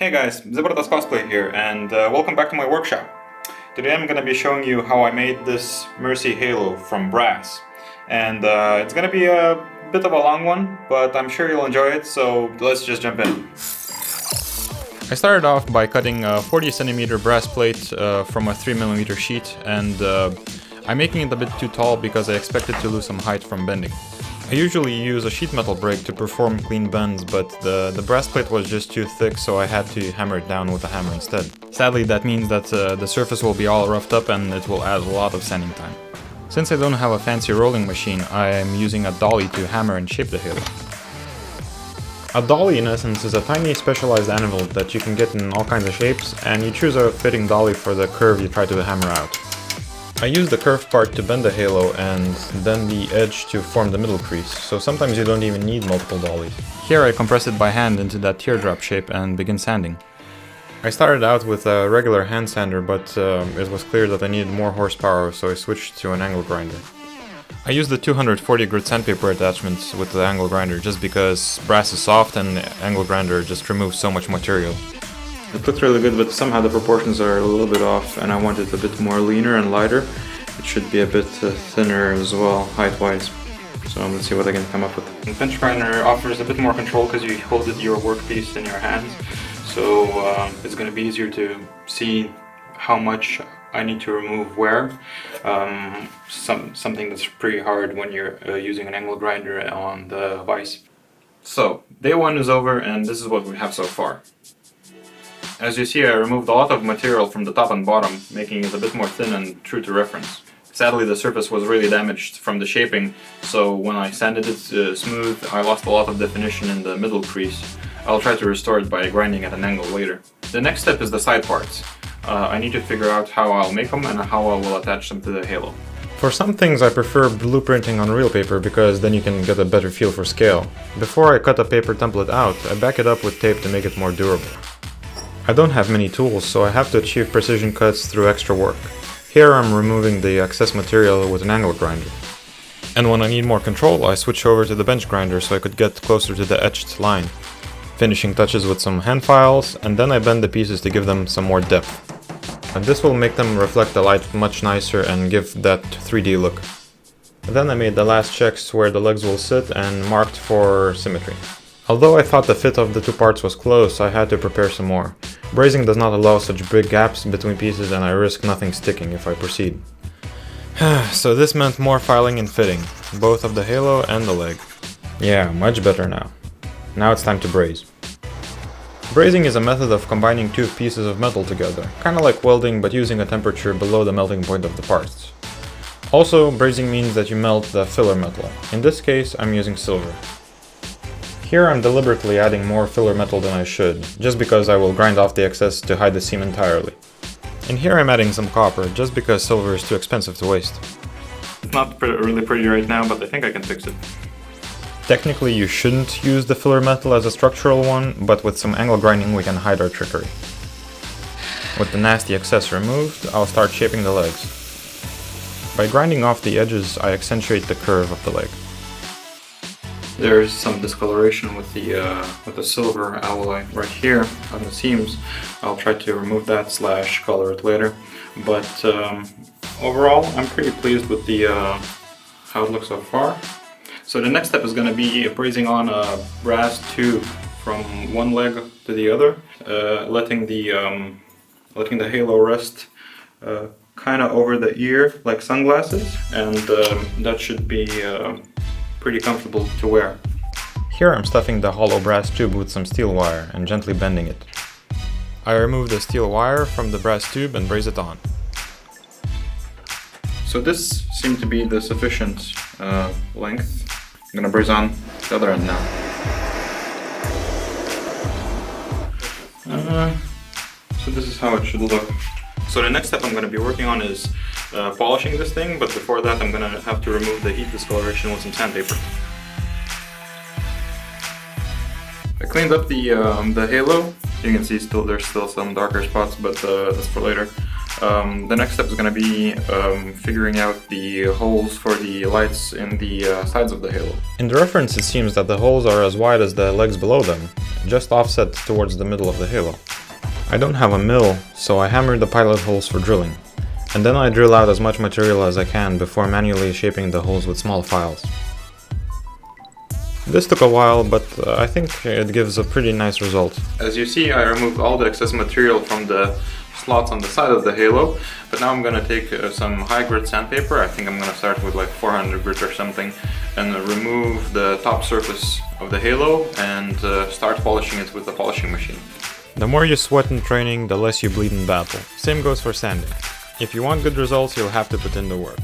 Hey guys, Zibratas Cosplay here, and welcome back to my workshop. Today I'm going to be showing you how I made this Mercy Halo from brass. And it's going to be a bit of a long one, but I'm sure you'll enjoy it, so let's just jump in. I started off by cutting a 40 centimeter brass plate from a 3mm sheet, and I'm making it a bit too tall because I expected to lose some height from bending. I usually use a sheet metal brake to perform clean bends, but the brass plate was just too thick, so I had to hammer it down with a hammer instead. Sadly, that means that the surface will be all roughed up and it will add a lot of sanding time. Since I don't have a fancy rolling machine, I am using a dolly to hammer and shape the halo. A dolly, in essence, is a tiny specialized anvil that you can get in all kinds of shapes, and you choose a fitting dolly for the curve you try to hammer out. I use the curved part to bend the halo and then the edge to form the middle crease, so sometimes you don't even need multiple dollies. Here I compress it by hand into that teardrop shape and begin sanding. I started out with a regular hand sander, but it was clear that I needed more horsepower, so I switched to an angle grinder. I used the 240 Grit Sandpaper attachments with the angle grinder just because brass is soft and the angle grinder just removes so much material. It looks really good, but somehow the proportions are a little bit off and I want it a bit more leaner and lighter. It should be a bit thinner as well, height-wise. So let's see what I can come up with. The bench grinder offers a bit more control because you hold your workpiece in your hands. So it's going to be easier to see how much I need to remove where. Something that's pretty hard when you're using an angle grinder on the vise. So, day one is over and this is what we have so far. As you see, I removed a lot of material from the top and bottom, making it a bit more thin and true to reference. Sadly, the surface was really damaged from the shaping, so when I sanded it smooth, I lost a lot of definition in the middle crease. I'll try to restore it by grinding at an angle later. The next step is the side parts. I need to figure out how I'll make them and how I will attach them to the halo. For some things I prefer blueprinting on real paper because then you can get a better feel for scale. Before I cut a paper template out, I back it up with tape to make it more durable. I don't have many tools, so I have to achieve precision cuts through extra work. Here I'm removing the excess material with an angle grinder. And when I need more control, I switch over to the bench grinder so I could get closer to the etched line. Finishing touches with some hand files, and then I bend the pieces to give them some more depth. And this will make them reflect the light much nicer and give that 3D look. Then I made the last checks where the legs will sit and marked for symmetry. Although I thought the fit of the two parts was close, I had to prepare some more. Brazing does not allow such big gaps between pieces and I risk nothing sticking if I proceed. So this meant more filing and fitting, both of the halo and the leg. Yeah, much better now. Now it's time to braze. Brazing is a method of combining two pieces of metal together, kinda like welding but using a temperature below the melting point of the parts. Also, brazing means that you melt the filler metal. In this case, I'm using silver. Here I'm deliberately adding more filler metal than I should, just because I will grind off the excess to hide the seam entirely. And here I'm adding some copper, just because silver is too expensive to waste. It's not really pretty right now, but I think I can fix it. Technically you shouldn't use the filler metal as a structural one, but with some angle grinding we can hide our trickery. With the nasty excess removed, I'll start shaping the legs. By grinding off the edges, I accentuate the curve of the leg. There's some discoloration with the silver alloy right here on the seams. I'll try to remove that / color it later. But overall, I'm pretty pleased with how it looks so far. So the next step is going to be brazing on a brass tube from one leg to the other, letting the halo rest kind of over the ear like sunglasses, and that should be pretty comfortable to wear. Here I'm stuffing the hollow brass tube with some steel wire and gently bending it. I remove the steel wire from the brass tube and braze it on. So this seemed to be the sufficient length. I'm gonna braze on the other end now. So this is how it should look. So the next step I'm going to be working on is polishing this thing, but before that I'm going to have to remove the heat discoloration with some sandpaper. I cleaned up the halo. You can see there's still some darker spots, but that's for later. The next step is going to be figuring out the holes for the lights in the sides of the halo. In the reference it seems that the holes are as wide as the legs below them, just offset towards the middle of the halo. I don't have a mill, so I hammered the pilot holes for drilling. And then I drill out as much material as I can before manually shaping the holes with small files. This took a while, but I think it gives a pretty nice result. As you see, I removed all the excess material from the slots on the side of the halo, but now I'm gonna take some high grit sandpaper. I think I'm gonna start with like 400 grit or something, and remove the top surface of the halo and start polishing it with the polishing machine. The more you sweat in training, the less you bleed in battle. Same goes for sanding. If you want good results, you'll have to put in the work.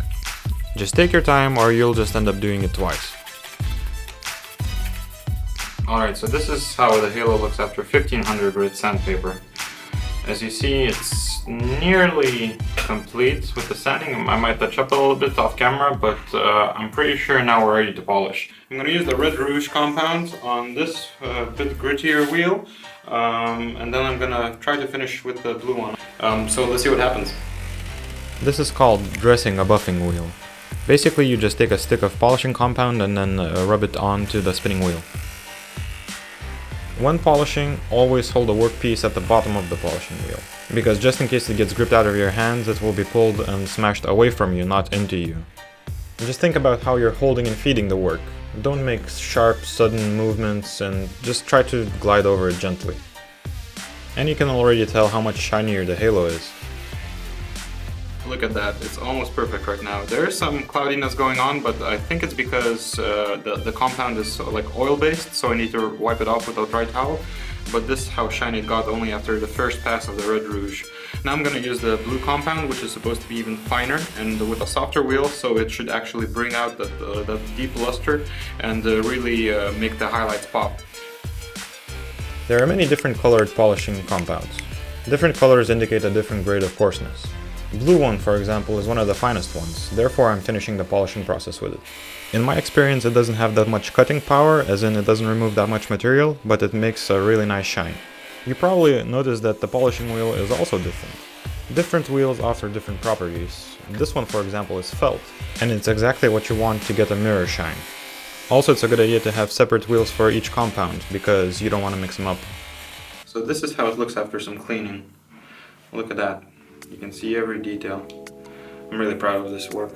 Just take your time or you'll just end up doing it twice. Alright, so this is how the halo looks after 1500 grit sandpaper. As you see, it's nearly complete with the sanding. I might touch up a little bit off camera, but I'm pretty sure now we're ready to polish. I'm going to use the red Rouge compound on this bit grittier wheel, and then I'm going to try to finish with the blue one. So let's see what happens. This is called dressing a buffing wheel. Basically, you just take a stick of polishing compound and then rub it onto the spinning wheel. When polishing, always hold a workpiece at the bottom of the polishing wheel, because just in case it gets gripped out of your hands, it will be pulled and smashed away from you, not into you. Just think about how you're holding and feeding the work. Don't make sharp, sudden movements and just try to glide over it gently. And you can already tell how much shinier the halo is. Look at that, it's almost perfect right now. There is some cloudiness going on, but I think it's because the compound is like oil-based, so I need to wipe it off with a dry towel. But this is how shiny it got only after the first pass of the red Rouge. Now I'm going to use the blue compound, which is supposed to be even finer and with a softer wheel, so it should actually bring out that deep luster and really make the highlights pop. There are many different colored polishing compounds. Different colors indicate a different grade of coarseness. Blue one, for example, is one of the finest ones, therefore I'm finishing the polishing process with it. In my experience, it doesn't have that much cutting power, as in it doesn't remove that much material, but it makes a really nice shine. You probably noticed that the polishing wheel is also different. Different wheels offer different properties. This one, for example, is felt, and it's exactly what you want to get a mirror shine. Also, it's a good idea to have separate wheels for each compound, because you don't want to mix them up. So this is how it looks after some cleaning. Look at that. You can see every detail. I'm really proud of this work.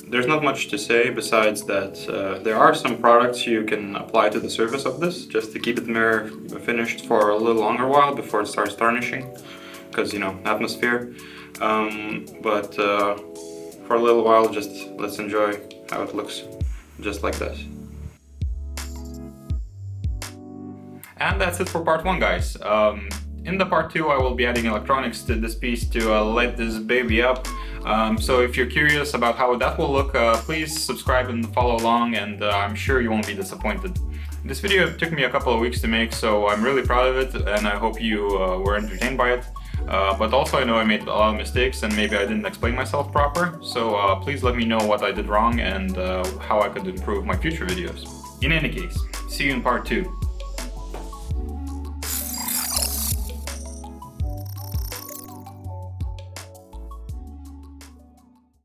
There's not much to say besides that there are some products you can apply to the surface of this just to keep it mirror finished for a little longer while before it starts tarnishing, because, you know, atmosphere. But for a little while, just let's enjoy how it looks just like this. And that's it for part 1, guys. In the part 2, I will be adding electronics to this piece to light this baby up. So if you're curious about how that will look, please subscribe and follow along, and I'm sure you won't be disappointed. This video took me a couple of weeks to make, so I'm really proud of it, and I hope you were entertained by it. But also I know I made a lot of mistakes and maybe I didn't explain myself proper, so please let me know what I did wrong and how I could improve my future videos. In any case, see you in part 2.